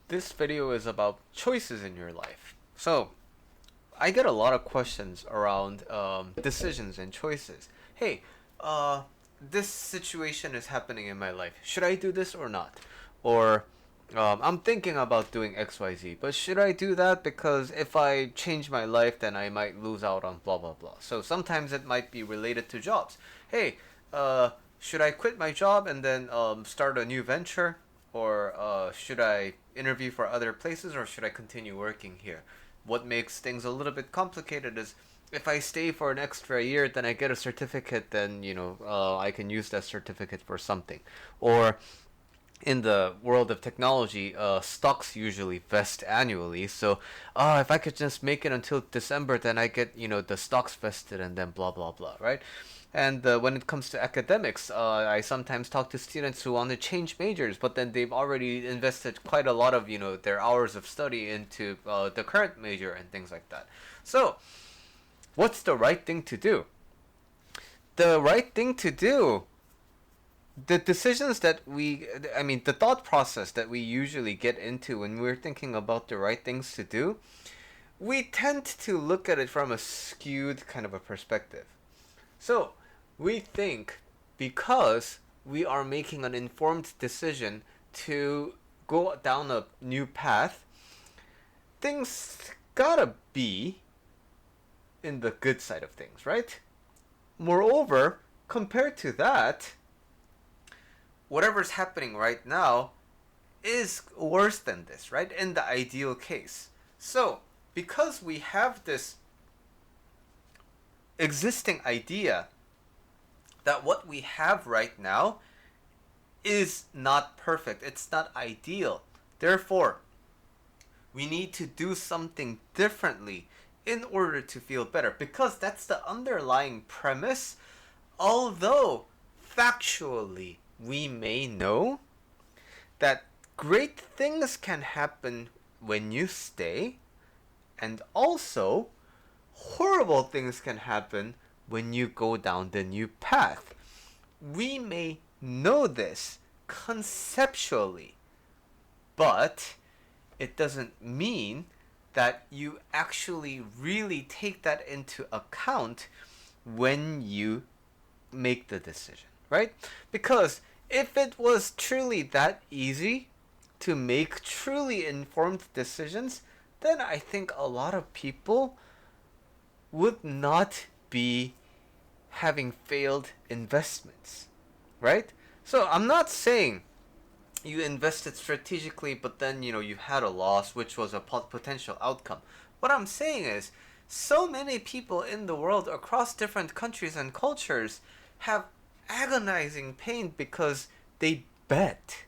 This video is about choices in your life. So, I get a lot of questions around decisions and choices. Hey, this situation is happening in my life. Should I do this or not? Or, I'm thinking about doing XYZ, but should I do that? Because if I change my life, then I might lose out on blah blah blah. So sometimes it might be related to jobs. Hey, should I quit my job and then start a new venture? Or should I interview for other places or should I continue working here? What makes things a little bit complicated is if I stay for an extra year, then I get a certificate, then, I can use that certificate for something. Or in the world of technology, stocks usually vest annually. So, if I could just make it until December, then I get, the stocks vested and then blah, blah, blah, right? And when it comes to academics, I sometimes talk to students who want to change majors, but then they've already invested quite a lot of, their hours of study into the current major and things like that. So, what's the right thing to do? The right thing to do, the decisions that the thought process that we usually get into when we're thinking about the right things to do, we tend to look at it from a skewed kind of a perspective. So, we think because we are making an informed decision to go down a new path, things gotta be in the good side of things, right? Moreover, compared to that, whatever's happening right now is worse than this, right? In the ideal case. So, because we have this existing idea that what we have right now is not perfect, it's not ideal. Therefore, we need to do something differently in order to feel better, because that's the underlying premise. Although factually we may know that great things can happen when you stay, and also horrible things can happen when you go down the new path. We may know this conceptually, but it doesn't mean that you actually really take that into account when you make the decision, right? Because if it was truly that easy to make truly informed decisions, then I think a lot of people would not be having failed investments, right? So I'm not saying you invested strategically, but then you had a loss, which was a potential outcome. What I'm saying is, so many people in the world across different countries and cultures have agonizing pain because they bet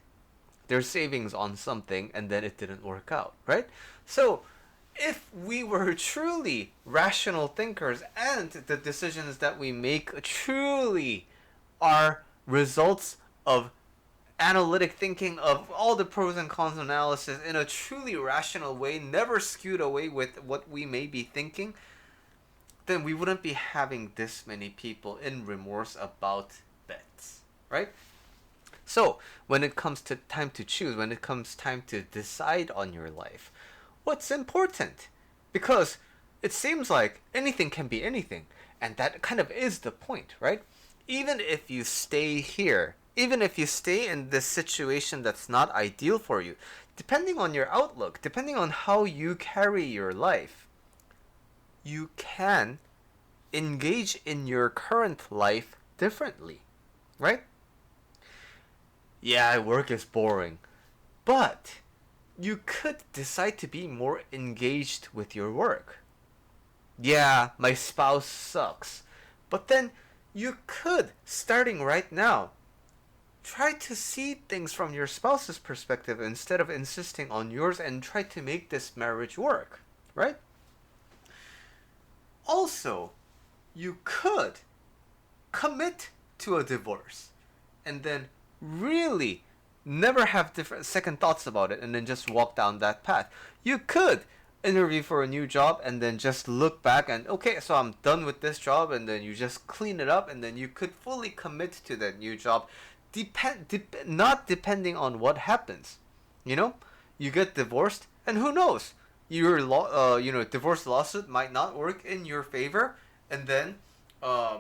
their savings on something and then it didn't work out, right? So if we were truly rational thinkers and the decisions that we make truly are results of analytic thinking, of all the pros and cons analysis in a truly rational way, never skewed away with what we may be thinking, then we wouldn't be having this many people in remorse about bets, right? So, when it comes to time to choose, when it comes time to decide on your life, what's important? Because it seems like anything can be anything, and that kind of is the point, right? Even if you stay here, even if you stay in this situation that's not ideal for you, depending on your outlook, depending on how you carry your life, you can engage in your current life differently, right? Yeah, work is boring, but you could decide to be more engaged with your work. Yeah, my spouse sucks, but then you could, starting right now, try to see things from your spouse's perspective instead of insisting on yours and try to make this marriage work, right? Also, you could commit to a divorce and then really never have different second thoughts about it and then just walk down that path. You could interview for a new job and then just look back and, okay, so I'm done with this job, and then you just clean it up and then you could fully commit to that new job, not depending on what happens. You know, you get divorced, and who knows? Your divorce lawsuit might not work in your favor, and then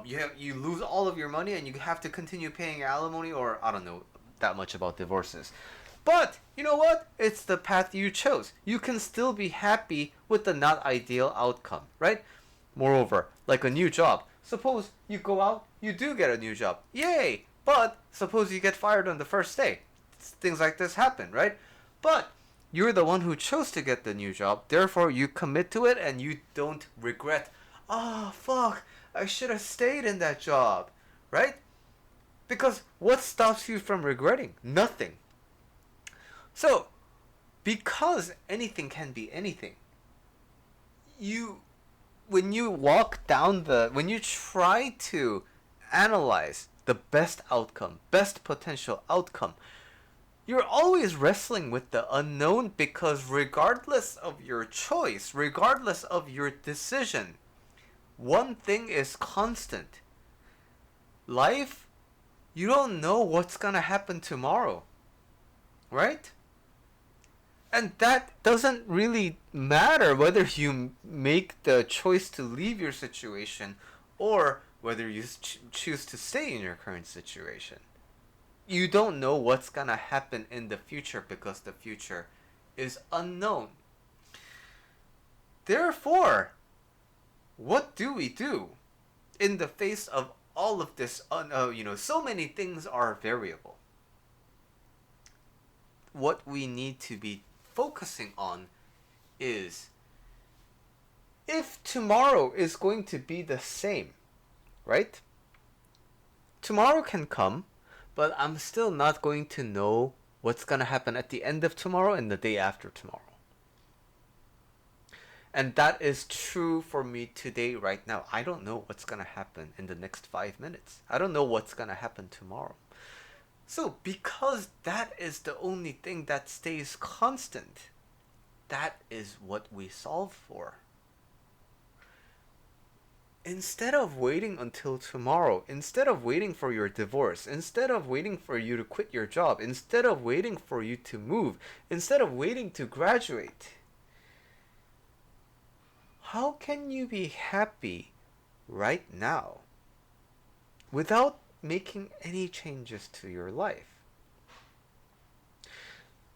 you lose all of your money, and you have to continue paying alimony, or I don't know that much about divorces. But you know what? It's the path you chose. You can still be happy with the not ideal outcome, right? Moreover, like a new job. Suppose you go out, you do get a new job. Yay! But suppose you get fired on the first day. Things like this happen, right? But you're the one who chose to get the new job. Therefore, you commit to it and you don't regret. Ah, fuck, I should have stayed in that job, right? Because what stops you from regretting? Nothing. So, because anything can be anything, when you try to analyze the best outcome, best potential outcome, you're always wrestling with the unknown, because regardless of your choice, regardless of your decision, one thing is constant. Life, you don't know what's gonna happen tomorrow, right? And that doesn't really matter whether you make the choice to leave your situation or whether you choose to stay in your current situation. You don't know what's gonna happen in the future because the future is unknown. Therefore, what do we do in the face of all of this? So many things are variable. What we need to be focusing on is, if tomorrow is going to be the same, right? Tomorrow can come, but I'm still not going to know what's going to happen at the end of tomorrow and the day after tomorrow. And that is true for me today, right now. I don't know what's going to happen in the next 5 minutes. I don't know what's going to happen tomorrow. So, because that is the only thing that stays constant, that is what we solve for. Instead of waiting until tomorrow, instead of waiting for your divorce, instead of waiting for you to quit your job, instead of waiting for you to move, instead of waiting to graduate, how can you be happy right now without making any changes to your life?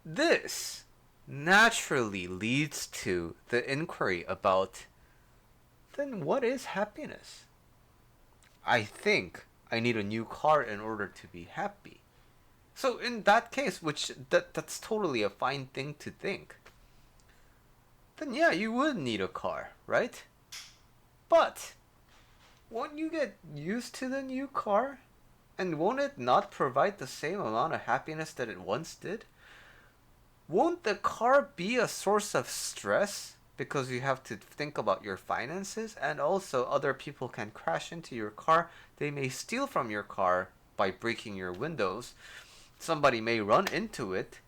This naturally leads to the inquiry about, then what is happiness? I think I need a new car in order to be happy. So in that case, that's totally a fine thing to think, then yeah, you would need a car, right? But won't you get used to the new car? And won't it not provide the same amount of happiness that it once did? Won't the car be a source of stress because you have to think about your finances, and also other people can crash into your car? They may steal from your car by breaking your windows. Somebody may run into it.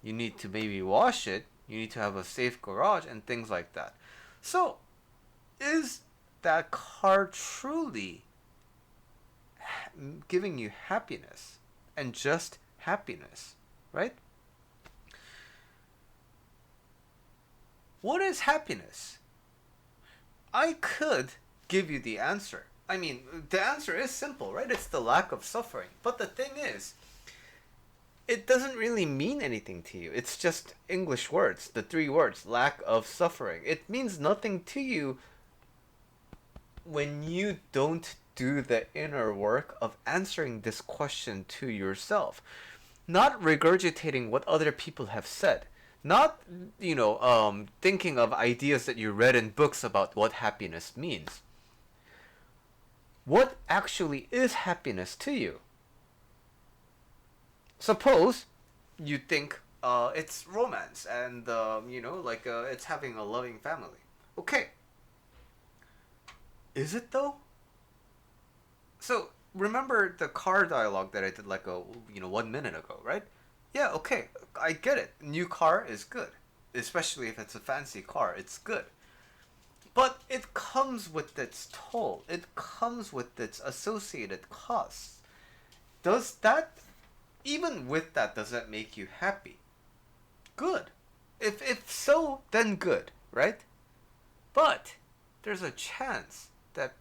You need to maybe wash it. You need to have a safe garage and things like that. So, is that car truly giving you happiness, and just happiness, right? What is happiness? I could give you the answer. I mean, the answer is simple, right? It's the lack of suffering. But the thing is, it doesn't really mean anything to you. It's just English words, the 3 words, lack of suffering. It means nothing to you when you don't do the inner work of answering this question to yourself. Not regurgitating what other people have said. Not, thinking of ideas that you read in books about what happiness means. What actually is happiness to you? Suppose you think it's romance and, it's having a loving family. Okay. Is it though? So, remember the car dialogue that I did 1 minute ago, right? Yeah, okay, I get it. New car is good. Especially if it's a fancy car, it's good. But it comes with its toll. It comes with its associated costs. Even with that, does that make you happy? Good. If so, then good, right? But there's a chance that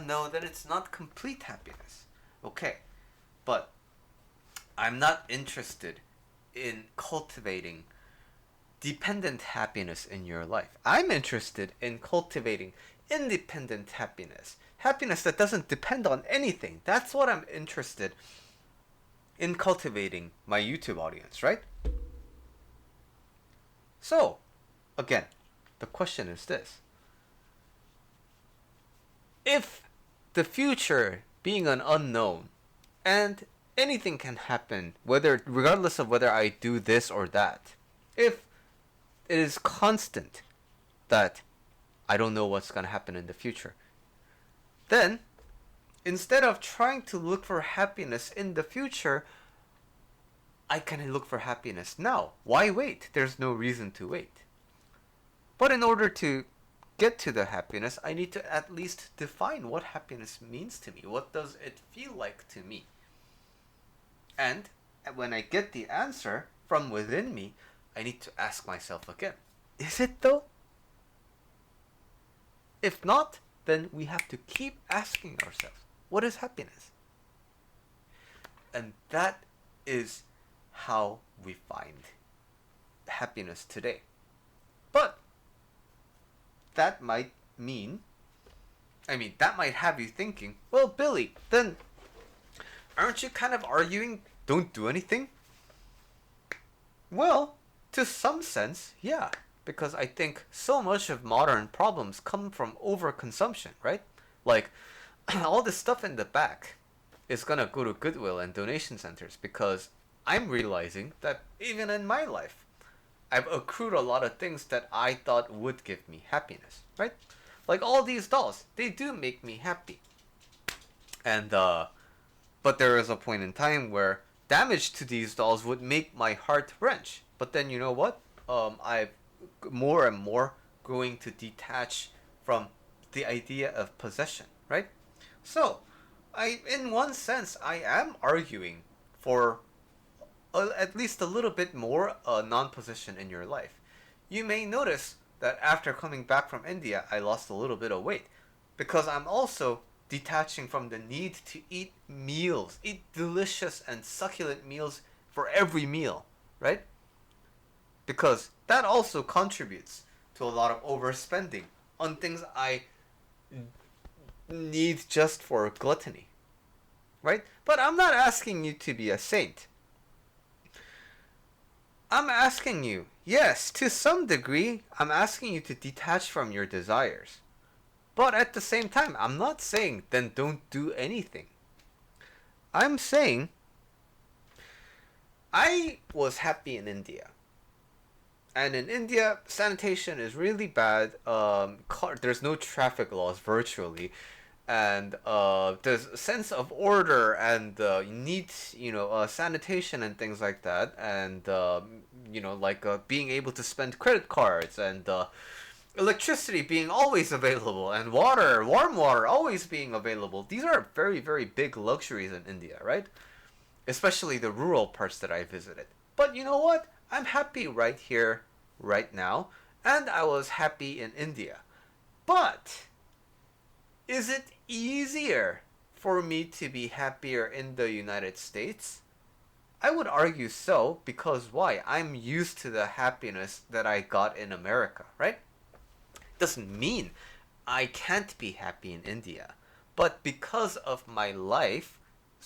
no, that it's not complete happiness. Okay, but I'm not interested in cultivating dependent happiness in your life. I'm interested in cultivating independent happiness. Happiness that doesn't depend on anything. That's what I'm interested in cultivating my YouTube audience, right? So, again, the question is this. If the future being an unknown and anything can happen, whether regardless of whether I do this or that, if it is constant that I don't know what's going to happen in the future, then instead of trying to look for happiness in the future, I can look for happiness now. Why wait? There's no reason to wait. But in order to get to the happiness, I need to at least define what happiness means to me. What does it feel like to me? And when I get the answer from within me, I need to ask myself again, is it though? If not, then we have to keep asking ourselves, what is happiness? And that is how we find happiness today. But that might that might have you thinking, well, Billy, then aren't you kind of arguing don't do anything? Well, to some sense, yeah. Because I think so much of modern problems come from overconsumption, right? Like, all this stuff in the back is gonna go to Goodwill and donation centers because I'm realizing that even in my life, I've accrued a lot of things that I thought would give me happiness, right? Like all these dolls, they do make me happy. And, but there is a point in time where damage to these dolls would make my heart wrench. But then you know what? I've more and more going to detach from the idea of possession, right? So, in one sense, I am arguing for at least a little bit more non-possession in your life. You may notice that after coming back from India, I lost a little bit of weight because I'm also detaching from the need to eat meals, eat delicious and succulent meals for every meal, right? Because that also contributes to a lot of overspending on things I need just for gluttony, right? But I'm not asking you to be a saint. I'm asking you, yes, to some degree, I'm asking you to detach from your desires. But at the same time, I'm not saying then don't do anything. I'm saying I was happy in India. And in India, sanitation is really bad. There's no traffic laws virtually. And there's a sense of order and neat, sanitation and things like that. And, being able to spend credit cards and electricity being always available and water, warm water, always being available. These are very, very big luxuries in India, right? Especially the rural parts that I visited. But you know what? I'm happy right here, right now, and I was happy in India. But is it easier for me to be happier in the United States? I would argue so, because why? I'm used to the happiness that I got in America, right? Doesn't mean I can't be happy in India. But because of my life,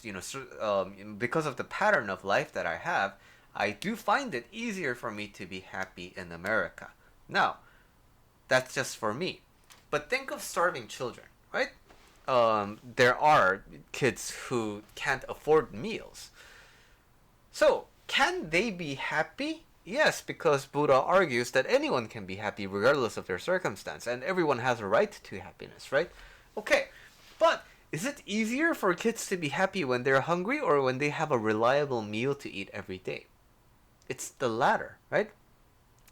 because of the pattern of life that I have, I do find it easier for me to be happy in America. Now, that's just for me. But think of starving children, right? There are kids who can't afford meals. So, can they be happy? Yes, because Buddha argues that anyone can be happy regardless of their circumstance, and everyone has a right to happiness, right? Okay, but is it easier for kids to be happy when they're hungry or when they have a reliable meal to eat every day? It's the latter, right?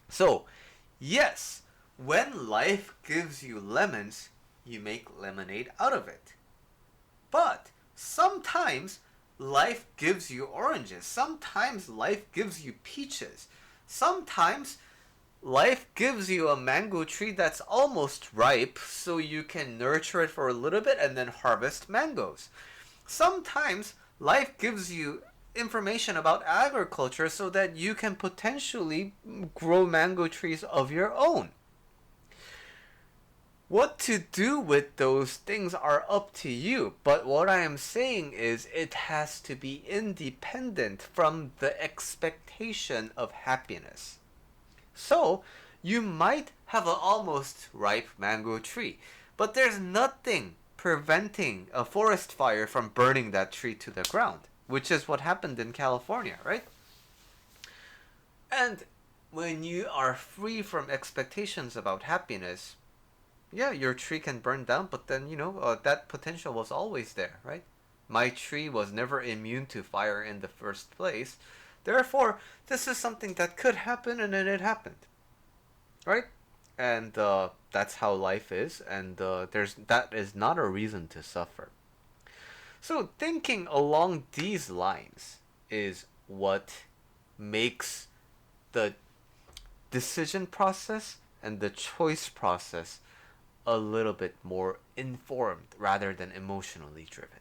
So, yes, when life gives you lemons, you make lemonade out of it. But sometimes life gives you oranges. Sometimes life gives you peaches. Sometimes life gives you a mango tree that's almost ripe, so you can nurture it for a little bit and then harvest mangoes. Sometimes life gives you information about agriculture so that you can potentially grow mango trees of your own. What to do with those things are up to you, but what I am saying is it has to be independent from the expectation of happiness. So, you might have an almost ripe mango tree, but there's nothing preventing a forest fire from burning that tree to the ground, which is what happened in California, right? And when you are free from expectations about happiness, yeah, your tree can burn down, but then, that potential was always there, right? My tree was never immune to fire in the first place. Therefore, this is something that could happen, and then it happened, right? And that's how life is, and that is not a reason to suffer. So thinking along these lines is what makes the decision process and the choice process a little bit more informed rather than emotionally driven.